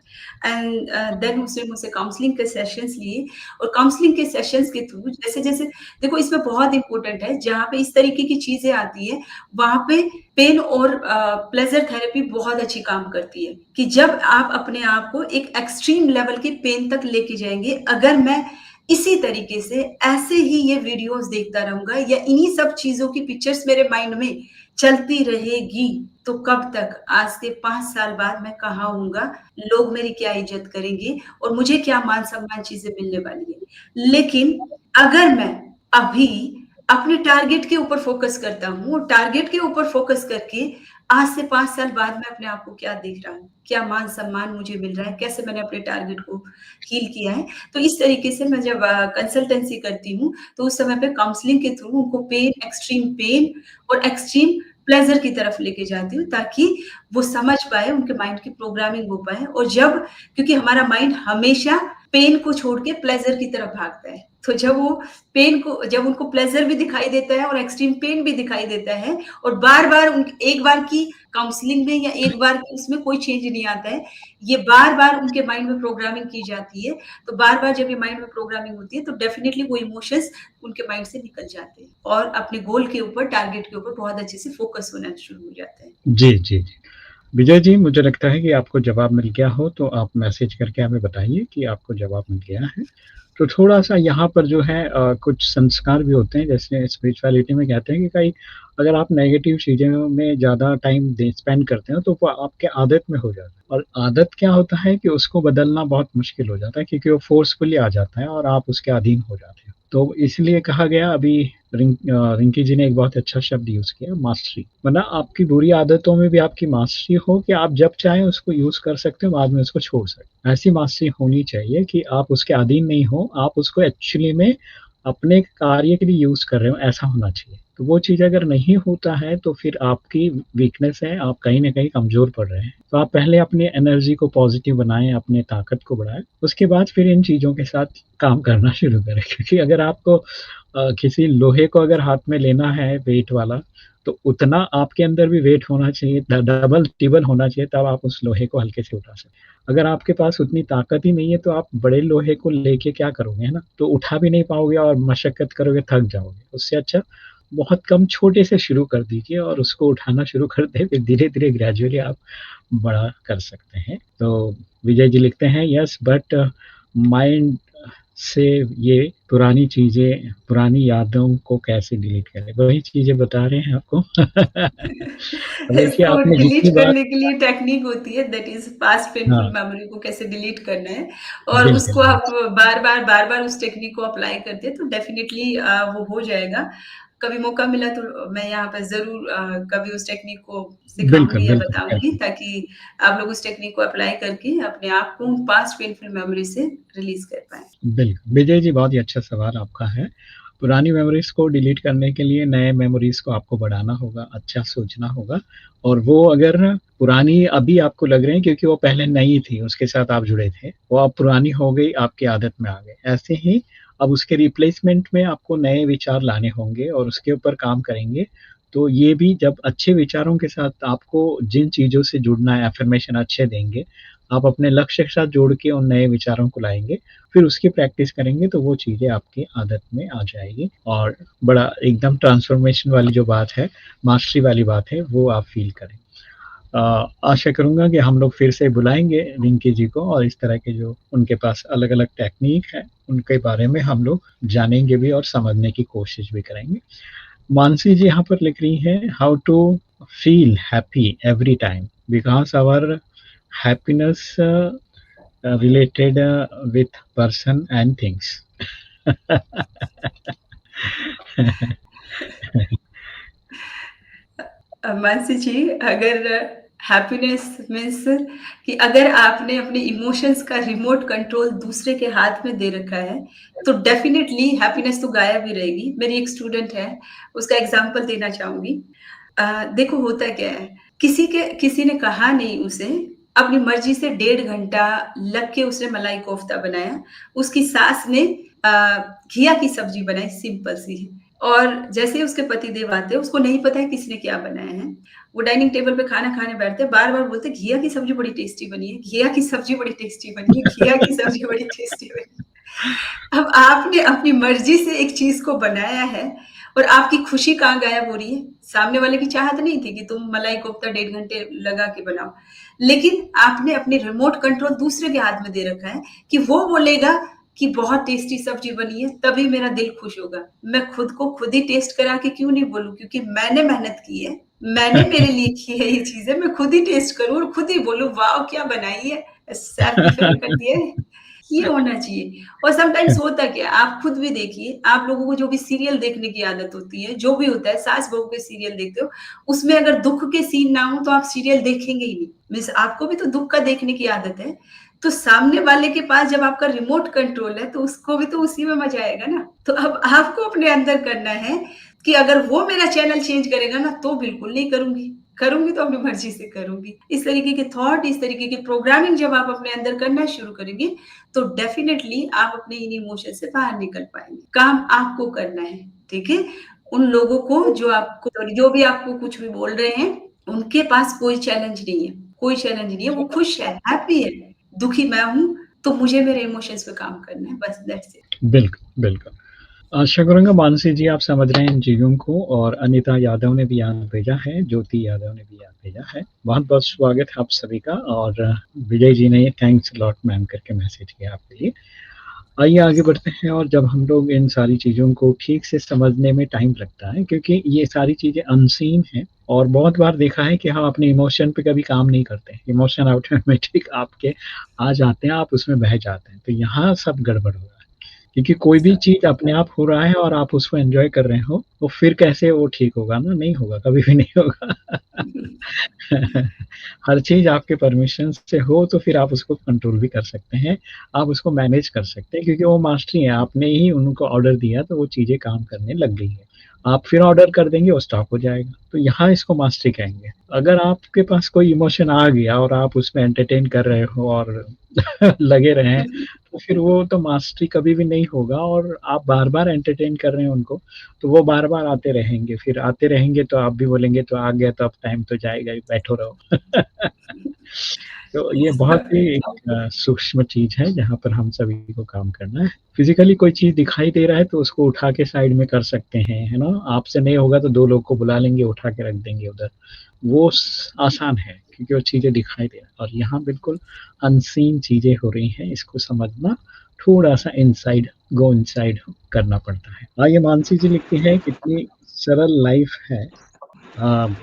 एंड देन उसने मुझसे काउंसलिंग के सेशंस लिए और काउंसलिंग के सेशंस के थ्रू जैसे-जैसे देखो इसमें बहुत इम्पोर्टेंट है, जहाँ पे इस तरीके की चीज़ें आती हैं, वहाँ पे पेन और प्लेज़र थेरेपी बहुत अच्छी काम करती है, कि जब आप अपने आप को एक एक्सट्रीम लेवल के पेन तक लेके जाएँगे, अगर मैं इसी तरीके से ऐसे ही ये वीडियोज़ देखता रहूँगा या इन्हीं सब चीज़ों की पिक्चर्स मेरे माइंड में चलती रहेगी, तो कब तक? आज से 5 साल बाद मैं कहाँ होऊँगा, लोग मेरी क्या इज़्ज़त करेंगे और मुझे क्या मान-सम्मान चीज़ें मिलने वाली हैं। लेकिन अगर मैं अभी अपने टारगेट के ऊपर फ़ोकस करता हूँ और टारगेट के ऊपर फ़ोकस करके आज से 5 साल बाद मैं अपने आप को क्या देख रहा हूँ, क्या मान-सम्मान मुझे मिल रहा है, कैसे मैंने अपने टारगेट को हील किया है। तो इस तरीके से मैं जब कंसल्टेंसी करती हूँ, तो उस समय पे काउंसलिंग के थ्रू उनको एक्सट्रीम पेन और एक्सट्रीम प्लेज़र की तरफ लेके जाती हूँ, ताकि वो समझ पाएँ, उनके माइंड की प्रोग्रामिंग हो पाए और जब क्योंकि हमारा माइंड हमेशा पेन को छोड़ के प्लेज़र की तरफ भागता है। तो जब उनको प्लेज़र भी दिखाई देता है और एक्सट्रीम पेन भी दिखाई देता है और बार-बार उन एक बार की काउंसलिंग में या एक बार की उसमें कोई चेंज नहीं आता है। ये बार-बार उनके माइंड में प्रोग्रामिंग की जाती है, तो बार-बार जब ये माइंड में प्रोग्रामिंग होती है, तो डेफ़िनिटली वो इमोशंस उनके माइंड से निकल जाते हैं और अपने गोल के ऊपर, टारगेट के ऊपर बहुत अच्छे से फ़ोकस होना शुरू हो जाता है। जी, जी, जी। विजय जी, मुझे लगता है कि आपको जवाब मिल गया हो, तो आप मैसेज करके हमें बताइए कि आपको जवाब मिल गया है। तो थोड़ा-सा यहाँ पर जो है कुछ संस्कार भी होते हैं, जैसे स्पिरिचुअलिटी में कहते हैं कि कई अगर आप नेगेटिव चीज़ों में ज़्यादा टाइम स्पेंड करते हो, तो वो आपके आदत में हो जाता है और आदत क्या होता है कि उसको बदलना बहुत मुश्किल हो जाता है क्योंकि वो फ़ोर्सफुली आ जाता है और आप उसके अधीन हो जाते हो। तो इसलिए कहा गया अभी रिंकी जी ने एक बहुत अच्छा शब्द यूज़ किया मास्टरी। वरना आपकी बुरी आदतों में भी आपकी मास्टरी हो कि आप जब चाहें उसको यूज़ कर सकते हो, बाद में उसको छोड़ सकते हो। ऐसी मास्टरी होनी चाहिए कि आप उसके अधीन नहीं हो, आप उसको एक्चुअली में अपने कार्य के लिए यूज़ कर रहे हो, ऐसा होना चाहिए। तो वो चीज़ अगर नहीं होता है, तो फिर आपकी वीकनेस है, आप कहीं न कहीं कमज़ोर पड़ रहे हैं। तो आप पहले अपनी एनर्जी को पॉज़िटिव बनाएँ, अपनी ताकत को बढ़ाएँ, उसके बाद फिर इन चीज़ों के साथ काम करना शुरू करें क्योंकि अगर आपको किसी लोहे को अगर हाथ में लेना है वेट वाला, तो उतना आपके अंदर भी वेट होना चाहिए, डबल टिबल होना चाहिए, तब आप उस लोहे को हल्के से उठा सकते। अगर आपके पास उतनी ताकत ही नहीं है, तो आप बड़े लोहे को लेके क्या करोगे, है ना? तो उठा भी नहीं पाओगे और मशक्कत करोगे, थक जाओगे। उससे अच्छा बहुत कम छोटे से शुरू कर दीजिए और उसको उठाना शुरू कर दें, फिर धीरे-धीरे ग्रेजुअली आप बड़ा कर सकते हैं। तो विजय जी लिखते हैं, "यस बट माइंड से ये पुरानी चीज़ें, पुरानी यादों को कैसे डिलीट करें?" वही चीज़ें बता रहे हैं आपको। देखिए इसको आपने डिलीट जितनी बार करने के लिए टेक्नीक होती है दैट इज़ पास्ट पेनफुल हाँ, मेमोरी को कैसे डिलीट करना है और बिल्कुल, उसको आप बिल्कुल। बार-बार उस टेक्नीक को अप्लाई करते हैं तो डेफिनिटली वो हो जाएगा। कभी मौका मिला तो मैं यहाँ पे ज़रूर कभी उस टेक्नीक को बिल्कुल, सिखाऊँगी या बिल्कुल, बताऊँगी बिल्कुल, ताकि आप लोग उस टेक्नीक को अप्लाई करके अपने आप को उन पास्ट पेनफुल मेमोरी से रिलीज़ कर पाएँ। बिल्कुल। विजय जी बहुत ही अच्छा सवाल आपका है। पुरानी मेमोरीज़ को डिलीट करने के लिए नए मेमोरीज़ को आपको बढ़ाना होगा, अच्छा सोचना होगा और वो अगर पुरानी अभी आपको लग रहे हैं क्योंकि वो पहले नई थी, उसके साथ आप जुड़े थे, वो अब पुरानी हो गई, आपकी आदत में आ गई। ऐसे ही अब उसके रिप्लेसमेंट में आपको नए विचार लाने होंगे और उसके ऊपर काम करेंगे। तो ये भी जब अच्छे विचारों के साथ आपको जिन चीज़ों से जुड़ना है, अफ़र्मेशन अच्छे देंगे, आप अपने लक्ष्य के साथ जोड़ के उन नए विचारों को लाएँगे, फिर उसकी प्रैक्टिस करेंगे तो वो चीज़ें आपकी आदत में आ जाएगी और बड़ा एकदम ट्रांसफ़ॉर्मेशन वाली जो बात है, मास्टरी वाली बात है, वो आप फ़ील करें। आशा करूँगा कि हम लोग फिर से बुलाएँगे रिंकी जी को और इस तरह के जो उनके पास अलग-अलग टेक्नीक है, उनके बारे में हम लोग जानेंगे भी और समझने की कोशिश भी करेंगे। मानसी जी यहाँ पर लिख रही हैं, how to feel happy every time because our happiness related with person and things. Mansi ji, अगर हैप्पीनेस मीन्स कि अगर आपने अपने इमोशंस का रिमोट कंट्रोल दूसरे के हाथ में दे रखा है, तो डेफ़िनिटली हैप्पीनेस तो गायब ही रहेगी। मेरी एक स्टूडेंट है, उसका एग्ज़ाम्पल देना चाहूँगी। देखो होता क्या है, किसी ने कहा नहीं उसे, अपनी मर्ज़ी से 1.5 घंटा लग के उसने मलाई कोफ्ता बनाया। उसकी सास ने अ, घिया की सब्ज़ी बनाई सिंपल सी और जैसे ही उसके पतिदेव आते हैं, उसको नहीं पता है किसने क्या बनाया है। वो डाइनिंग टेबल पे खाना खाने बैठते हैं, बार-बार बोलते हैं, "घिया की सब्ज़ी बड़ी टेस्टी बनी है, घिया की सब्ज़ी बड़ी टेस्टी बनी है, घिया की सब्ज़ी बड़ी टेस्टी बनी है।" अब आपने अपनी मर्ज़ी से एक चीज़ को बनाया है और आपकी खुशी कहाँ गायब हो रही है? सामने वाले की चाहत नहीं थी कि तुम मलाई कोफ्ता 1.5 घंटे लगा के बनाओ। लेकिन आपने अपनी रिमोट कंट्रोल दूसरे के हाथ में दे रखा है कि वो बोलेगा कि बहुत टेस्टी सब्ज़ी बनी है, तभी मेरा दिल खुश होगा। मैं खुद को खुद ही टेस्ट करा के क्यों नहीं बोलूँ? क्योंकि मैंने मेहनत की है, मैंने मेरे लिए की है ये चीज़ें, मैं खुद ही टेस्ट करूँ और खुद ही बोलूँ, वाओ! क्या बनाई है, सेल्फ डिफाइन कर दिया है। ये होना चाहिए और समटाइम्स होता क्या है, आप खुद भी देखिए, आप लोगों को जो भी सीरियल देखने की आदत होती है, जो भी होता है, सास-बहू के सीरियल देखते हो, उसमें अगर दुःख के सीन ना हो, तो आप सीरियल देखेंगे ही नहीं। मीन्स आपको भी तो दुःख का देखने की आदत है, तो सामने वाले के पास जब आपका रिमोट कंट्रोल है, तो उसको भी तो उसी में मज़ा आएगा ना। तो अब आपको अपने अंदर करना है कि अगर वो मेरा चैनल चेंज करेगा ना, तो बिल्कुल नहीं करूँगी। करूँगी तो अपनी मर्ज़ी से करूँगी। इस तरीके के थॉट, इस तरीके की प्रोग्रामिंग जब आप अपने अंदर करना शुरू करेंगे, तो डेफ़िनेटली आप अपने इन इमोशन से बाहर निकल पाएँगे। काम आपको करना है, ठीक है? उन लोगों को जो भी आपको कुछ भी बोल रहे हैं, उनके पास कोई चैलेंज नहीं है, कोई चैलेंज नहीं है, वो खुश है, हैप्पी है। दुखी मैं हूँ, तो मुझे मेरे इमोशंस पे काम करना है, बस दैट्स इट। बिल्कुल, बिल्कुल। आशा करूँगा मानसी जी आप समझ रहे हैं इन चीज़ों को और अनीता यादव ने भी याद भेजा है, ज्योति यादव ने भी याद भेजा है। बहुत-बहुत स्वागत है आप सभी का और विजय जी ने थैंक्स अ लॉट मैम करके मैसेज किया आपके लिए। आइए आगे बढ़ते हैं और जब हम लोग इन सारी चीज़ों को ठीक से समझने में टाइम लगता है क्योंकि ये सारी चीज़ें अनसीन हैं और बहुत बार देखा है कि हम अपने इमोशन पे कभी काम नहीं करते। इमोशन ऑटोमेटिक आपके आ जाते हैं, आप उसमें बह जाते हैं। तो यहाँ सब गड़बड़ हो रहा है। क्योंकि कोई भी चीज़ अपने आप हो रहा है और आप उसको एन्जॉय कर रहे हो, तो फिर कैसे वो ठीक होगा ना? नहीं होगा, कभी भी नहीं होगा। हर चीज़ आपके परमिशन से हो तो फिर आप उसको कंट्रोल भी कर सकते हैं, आप उसको मैनेज कर सकते हैं क्योंकि वो मास्टरी है, आपने ही उनको ऑर्डर दिया तो वो चीज़ें काम करने लग गई हैं। आप फिर ऑर्डर कर देंगे वो स्टॉप हो जाएगा, तो यहाँ इसको मास्टरी कहेंगे। अगर आपके पास कोई इमोशन आ गया और आप उसमें एंटरटेन कर रहे हो और लगे रहें, तो फिर वो तो मास्टरी कभी भी नहीं होगा और आप बार-बार एंटरटेन कर रहे हैं उनको, तो वो बार-बार आते रहेंगे, फिर आते रहेंगे तो आप भी बोलेंगे तो आ गया तो अब टाइम तो जाएगा ही, बैठो रहो। तो ये बहुत ही एक सूक्ष्म चीज़ है जहाँ पर हम सभी को काम करना है। फिज़िकली कोई चीज़ दिखाई दे रहा है तो उसको उठा के साइड में कर सकते हैं, है ना? आपसे नहीं होगा तो 2 लोग को बुला लेंगे, उठा के रख देंगे उधर। वो स आसान है क्योंकि वो चीज़ें दिखाई दे रहा है और यहाँ बिल्कुल अनसीन चीज़ें हो रही हैं, इसको समझना थोड़ा-सा इनसाइड करना पड़ता है। आइए मानसी जी लिखती हैं कितनी सरल लाइफ़ है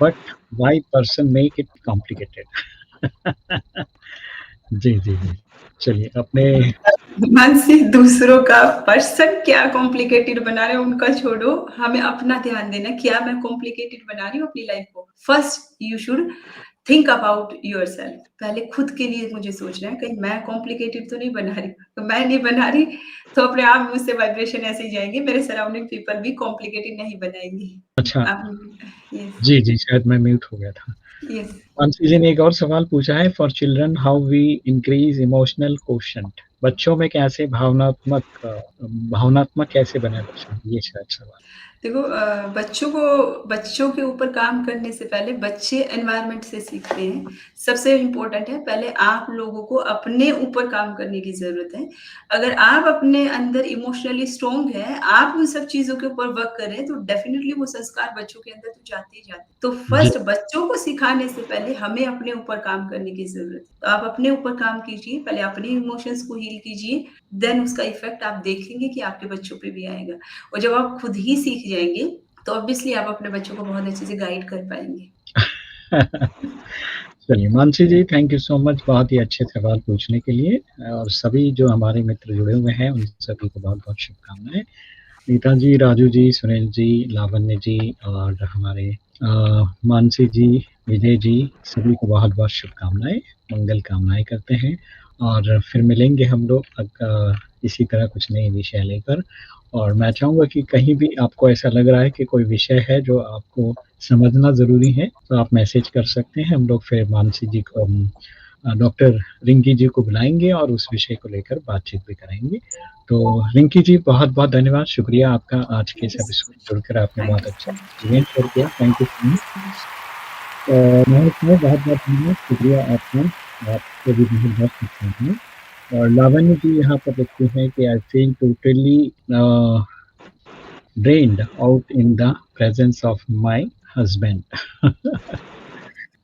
but why person make it complicated. जी, जी, जी। चलिए अपने मन से दूसरों का पर्सन क्या कॉम्प्लिकेटेड बना रहे हैं उनका छोड़ो, हमें अपना ध्यान देना है, क्या मैं कॉम्प्लिकेटेड बना रही हूँ अपनी लाइफ को? First you should think about yourself. पहले खुद के लिए मुझे सोचना है कहीं मैं कॉम्प्लिकेटेड तो नहीं बना रही। तो मैं नहीं बना रही तो अपने आप मुझसे वाइब्रेशन ऐसे ही जाएँगे, मेरे सराउंडिंग पीपल भी कॉम्प्लिकेटेड नहीं बनाएँगे। अच्छा, आप यस, जी, जी, शायद मैं म्यूट हो गया था। यस। मानसी जी ने एक और सवाल पूछा है for children how we increase emotional quotient बच्चों में कैसे भावनात्मक कैसे बनाएँ बच्चों में? ये शायद सवाल देखो बच्चों के ऊपर काम करने से पहले बच्चे एनवायरनमेंट से सीखते हैं। सबसे इम्पोर्टेंट है पहले आप लोगों को अपने ऊपर काम करने की ज़रूरत है। अगर आप अपने अंदर इमोशनली स्ट्रॉन्ग हैं, आप उन सब चीज़ों के ऊपर वर्क कर रहे हैं, तो डेफिनिटली वो संस्कार बच्चों के अंदर तो जाते ही जाते हैं। तो जी, फर्स्ट बच्चों को सिखाने से पहले हमें अपने ऊपर काम करने की ज़रूरत है। तो आप अपने ऊपर काम कीजिए, पहले अपने इमोशंस को हील कीजिए, देन उसका इफ़ेक्ट आप देखेंगे कि आपके बच्चों पे भी आएगा। और जब आप खुद ही सीख जाएँगे, तो ऑब्वियसली आप अपने बच्चों को बहुत अच्छे से गाइड कर पाएँगे। चलिए मानसी जी थैंक यू सो मच बहुत ही अच्छे सवाल पूछने के लिए और सभी जो हमारे मित्र जुड़े हुए हैं उन सभी को बहुत-बहुत शुभकामनाएँ। नीता जी, राजू जी, सुनील जी, लावण्य जी और हमारे मानसी जी, विजय जी, सभी को बहुत-बहुत शुभकामनाएँ, मंगल कामनाएँ करते हैं और फिर मिलेंगे हम लोग इसी तरह कुछ नए विषय लेकर और मैं चाहूँगा कि कहीं भी आपको ऐसा लग रहा है कि कोई विषय है जो आपको समझना ज़रूरी है, तो आप मैसेज कर सकते हैं, हम लोग फिर मानसी जी को डॉक्टर रिंकी जी को बुलाएँगे और उस विषय को लेकर बातचीत भी करेंगे। तो रिंकी जी बहुत-बहुत धन्यवाद, शुक्रिया आपका आज के थैंक इस यू सो एपिसोड मच। जुड़कर आपने थैंक बहुत यू अच्छा सो मच। एक्सपीरियंस शेयर किया। Thank you so much. So much. मैं बहुत-बहुत शुक्रिया आपका, आपको भी बहुत-बहुत शुभकामनाएँ। और लावण्य जी यहाँ पर लिखती हैं कि I feel totally drained out in the presence of my husband.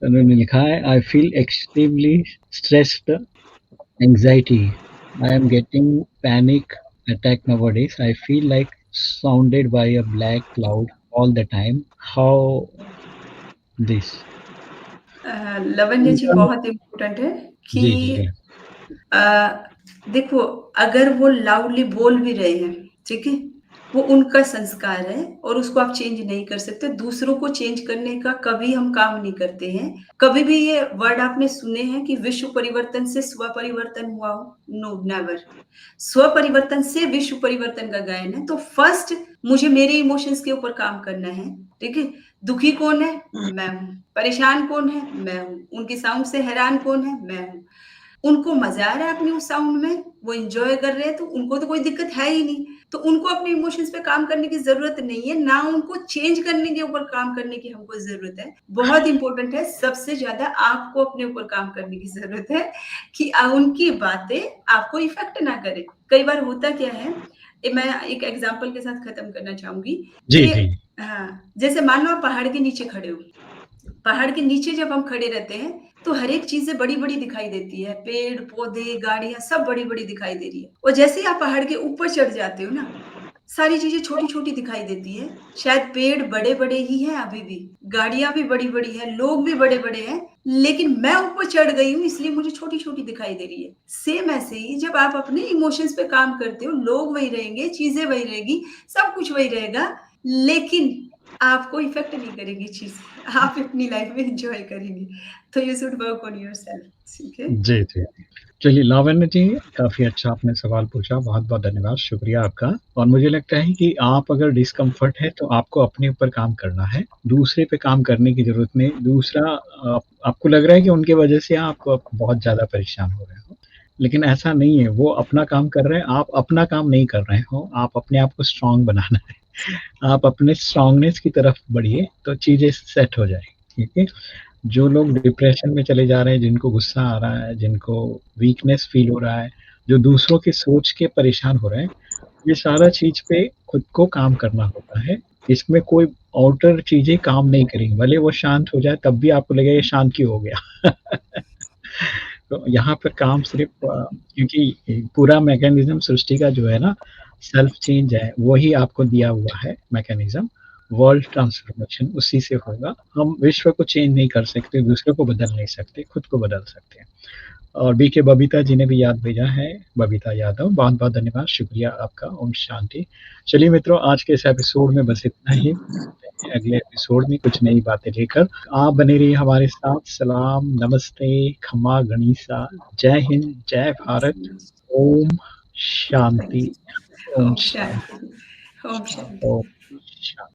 उन्होंने लिखा है I feel extremely stressed anxiety I am getting panic attack nowadays I feel like surrounded by a black cloud all the time how this लावण्य जी बहुत important है कि जी, जी, जी। अ, देखो अगर वो लाउडली बोल भी रहे हैं, ठीक है? वो उनका संस्कार है और उसको आप चेंज नहीं कर सकते। दूसरों को चेंज करने का कभी हम काम नहीं करते हैं। कभी भी ये वर्ड आपने सुने हैं कि विश्व परिवर्तन से स्व परिवर्तन हुआ हो? No, never. स्व परिवर्तन से विश्व परिवर्तन का गायन है। तो फर्स्ट मुझे मेरे इमोशंस के ऊपर काम करना है, ठीक है? दुखी कौन है? मैं हूँ। परेशान कौन है? मैं हूँ। उनकी साउंड से हैरान कौन है? मैं हूँ। उनको मज़ा आ रहा है अपनी उस साउंड में, वो एन्जॉय कर रहे हैं, तो उनको तो कोई दिक्कत है ही नहीं। तो उनको अपने इमोशंस पे काम करने की ज़रूरत नहीं है, ना उनको चेंज करने के ऊपर काम करने की हमको ज़रूरत है। बहुत इम्पोर्टेंट है, सबसे ज़्यादा आपको अपने ऊपर काम करने की ज़रूरत है कि उनकी बातें आपको इफ़ेक्ट ना करें। कई बार होता क्या है, मैं एक एग्ज़ाम्पल के साथ खत्म करना चाहूँगी जी, कि जी। हाँ, जैसे मान लो आप पहाड़ के नीचे खड़े हो। पहाड़ के नीचे जब हम खड़े रहते हैं, तो हर एक चीज़ें बड़ी-बड़ी दिखाई देती है। पेड़-पौधे, गाड़ियाँ सब बड़ी-बड़ी दिखाई दे रही है। और जैसे ही आप पहाड़ के ऊपर चढ़ जाते हो ना, सारी चीज़ें छोटी-छोटी दिखाई देती है। शायद पेड़ बड़े-बड़े ही हैं अभी भी, गाड़ियाँ भी बड़ी-बड़ी हैं, लोग भी बड़े-बड़े हैं, लेकिन मैं ऊपर चढ़ गई हूँ इसलिए मुझे छोटी-छोटी दिखाई दे रही है। सेम ऐसे ही जब आप अपने इमोशंस पे काम करते हो, लोग वही रहेंगे, चीज़ें वही रहेगी, सब कुछ वही रहेगा, लेकिन आपको इफ़ेक्ट नहीं करेगी चीज़ें। आप अपनी लाइफ़ में एन्जॉय करेंगे। तो you should work on yourself, ठीक है? जी, जी। चलिए लावण्य जी, काफ़ी अच्छा आपने सवाल पूछा, बहुत-बहुत धन्यवाद, शुक्रिया आपका। और मुझे लगता है कि आप अगर डिस्कम्फ़र्ट है तो आपको अपने ऊपर काम करना है, दूसरे पे काम करने की ज़रूरत नहीं। दूसरा आपको लग रहा है कि उनकी वजह से आप बहुत ज़्यादा परेशान हो रहे हो, लेकिन ऐसा नहीं है, वो अपना काम कर रहे हैं, आप अपना काम नहीं कर रहे हो, आप अपने आप को स्ट्रॉन्ग बनाना है। आप अपने स्ट्रॉन्गनेस की तरफ बढ़िए, तो चीज़ें सेट हो जाएँगी, ठीक है? जो लोग डिप्रेशन में चले जा रहे हैं, जिनको गुस्सा आ रहा है, जिनको वीकनेस फ़ील हो रहा है, जो दूसरों की सोच के परेशान हो रहे हैं, ये सारा चीज़ पे खुद को काम करना होता है। इसमें कोई आउटर चीज़ें काम नहीं करेंगी, भले वो शांत हो जाए तब भी आपको लगेगा ये शांत क्यों हो गया? तो यहाँ पर काम सिर्फ़ क्योंकि पूरा मैकेनिज़्म सृष्टि का जो है ना, सेल्फ चेंज है, वही आपको दिया हुआ है मैकेनिज़्म, वर्ल्ड ट्रांसफ़ॉर्मेशन उसी से होगा। हम विश्व को चेंज नहीं कर सकते, दूसरों को बदल नहीं सकते, खुद को बदल सकते हैं। और बीके बबीता जी ने भी याद भेजा है, बबीता यादव, बहुत-बहुत धन्यवाद, शुक्रिया आपका, ओम शांति। चलिए मित्रों, आज के इस एपिसोड में बस इतना ही, मिलते हैं अगले एपिसोड में कुछ नई बातें लेकर। आप बने रहिए हमारे साथ, सलाम, नमस्ते, खमा गणिसा, जय हिंद, जय thank you Bharat, so much. ओम थैंक शांति, यू। ओम ओम शांति, शांति। ओम शांति। ओम शांति।